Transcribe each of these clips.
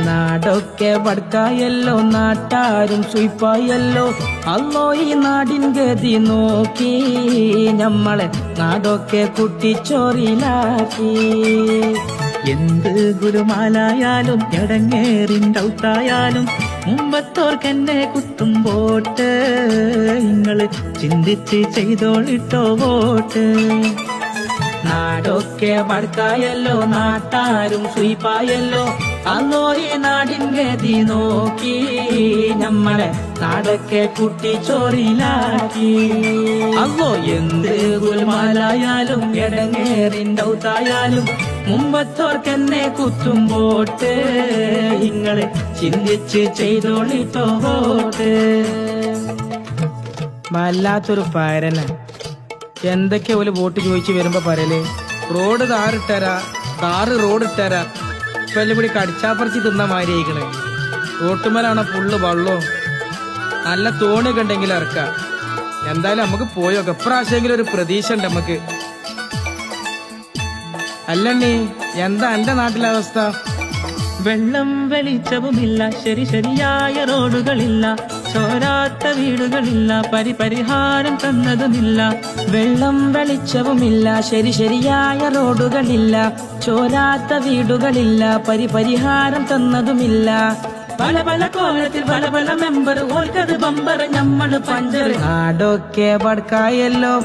നാടൊക്കെ വടക്കായല്ലോ, നാട്ടാരും സുയിപ്പായല്ലോ. അല്ലോ ഈ നാടിൻ ഗതി നോക്കി ഞമ്മളെ നാടൊക്കെ കുട്ടിച്ചോറിലാക്കി. എന്ത് ഗുരുമാലായാലും എടങ്ങേറിൻ്റൗത്തായാലും മുമ്പത്തോർക്കെന്നെ കുത്തുമ്പോട്ട് നിങ്ങള് ചിന്തിച്ച് ചെയ്തോളിട്ടോ വോട്ട്. നാടൊക്കെ വടക്കായല്ലോ, നാട്ടാരും സുയിപ്പായല്ലോ. അല്ലോ ഈ നാടിൻ ഗതി നോക്കി ഞമ്മളെ നാടൊക്കെ കുട്ടിച്ചോറിലാക്കി. അല്ലോ എന്ത് ഗുൽമാലായാലും എടങ്ങേറിൻ്റൗത്തായാലും മുമ്പത്തോർക്കെന്നെ കുത്തുമ്പോട്ട് നിങ്ങള് ചിന്തിച്ച് ചെയ്തോളിട്ടോ വോട്ട്. വല്ലാത്തൊരു പരന. എന്തൊക്കെ ഒരു വോട്ട് ചോദിച്ചു വരുമ്പോ പറയല്, റോഡ് താറിട്ടരാ, കാറ് റോഡ് ഇട്ടരാ. ഇപ്പൊ എല്ലാം കൂടി കടിച്ചാപ്പറിച്ച് തിന്ന മാതിരി ആയിക്കണേ. റോട്ടുമലാണോ ഫുള്ള് വള്ളോ. നല്ല തോണിയൊക്കെ ഉണ്ടെങ്കിൽ ഇറക്കാം. എന്തായാലും നമുക്ക് പോയോക്കാം. ഇപ്രാവശ്യമെങ്കിലും ഒരു പ്രതീക്ഷ ഉണ്ട് നമുക്ക്. അല്ലണ്ണി, എന്താ എന്റെ നാട്ടിലെ അവസ്ഥ? വെള്ളം വെളിച്ചവുമില്ല, ശരിയായ റോഡുകളില്ല, ചോരാത്ത വീടുകളില്ല, പരിഹാരം തന്നതുമില്ല. വെള്ളം വെളിച്ചവുമില്ല, ശരിയായ റോഡുകളില്ല, ചോരാത്ത വീടുകളില്ല, പരിഹാരം തന്നതുമില്ല. പല പല കോലത്തിൽ പല മെമ്പർ, ഓർക്കത് ബമ്പർ, ഞമ്മള് പഞ്ചർ. നാടൊക്കെ വടക്കായല്ലോ,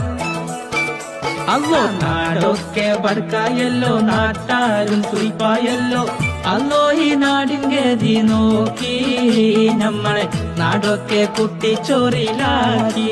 അല്ലോ നാടൊക്കെ വടക്കായല്ലോ, നാട്ടാരും സുയിപ്പായല്ലോ. അല്ലോ ഈ നാടിൻ ഗതി നോക്കി ഞമ്മളെ നാടൊക്കെ കുട്ടിച്ചോറിലാക്കി.